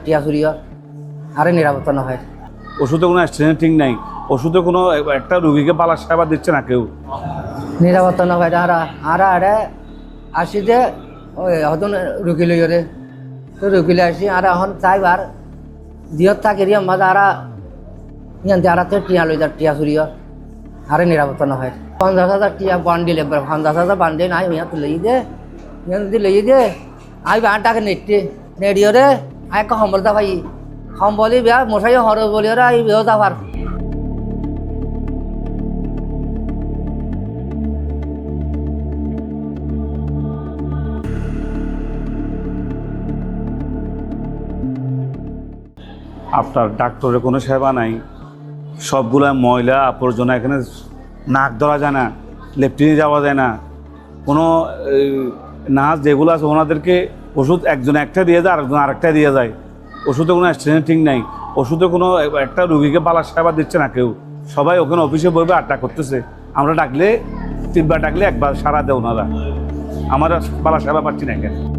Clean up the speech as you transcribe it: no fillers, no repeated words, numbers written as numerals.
টিয়া চুরি আরে নিরাপত্তা না হয়। ওষুধে কোনো অ্যাক্সিডেন্ট ঠিক নাই, ওষুধে কোনো একটা রুগীকে পালার সেবা দিচ্ছে না কেউ। নিরাপত্তা না হয় আরা আরে আসি যে ওই হতন রুকি লই রে তো রুকিলে আসি আর এখন চাইবার দিয়ত থাকে রিয়া মাঝে আরা ইয়ান্তে আরাতে টিয়া চুরি আরে নিরাপত্তা না হয়। 50,000 টিয়া বান্ডিল 50,000 বান্ডিল নাই ইয়াত লই দে ইয়ান্তে লই দে আই বাটাকে নেডিও রে আই ক সম্বলতা ভাই সম্বলি বিয়া মশাই হর বলি রে আই বিয়া যাবার। আপনার ডাক্তারের কোনো সেবা নাই, সবগুলা ময়লা আবর্জনা, এখানে নাক ধরা যায় না, লেফটিনে যাওয়া যায় না, কোনো নার্স যেগুলো আছে ওনাদেরকে ওষুধ একজন একটা দিয়ে যায় আরেকজন আরেকটা দিয়ে যায়। ওষুধে কোনো অ্যাক্সিডেন্ট ঠিক নাই, ওষুধে কোনো একটা রুগীকে পালার সেবা দিচ্ছে না কেউ। সবাই ওখানে অফিসে বসে আড্ডা করতেছে, আমরা ডাকলে 3বার ডাকলে 1বার সারা দেয় ওনারা, আমরা পালার সেবা পাচ্ছি না এখানে।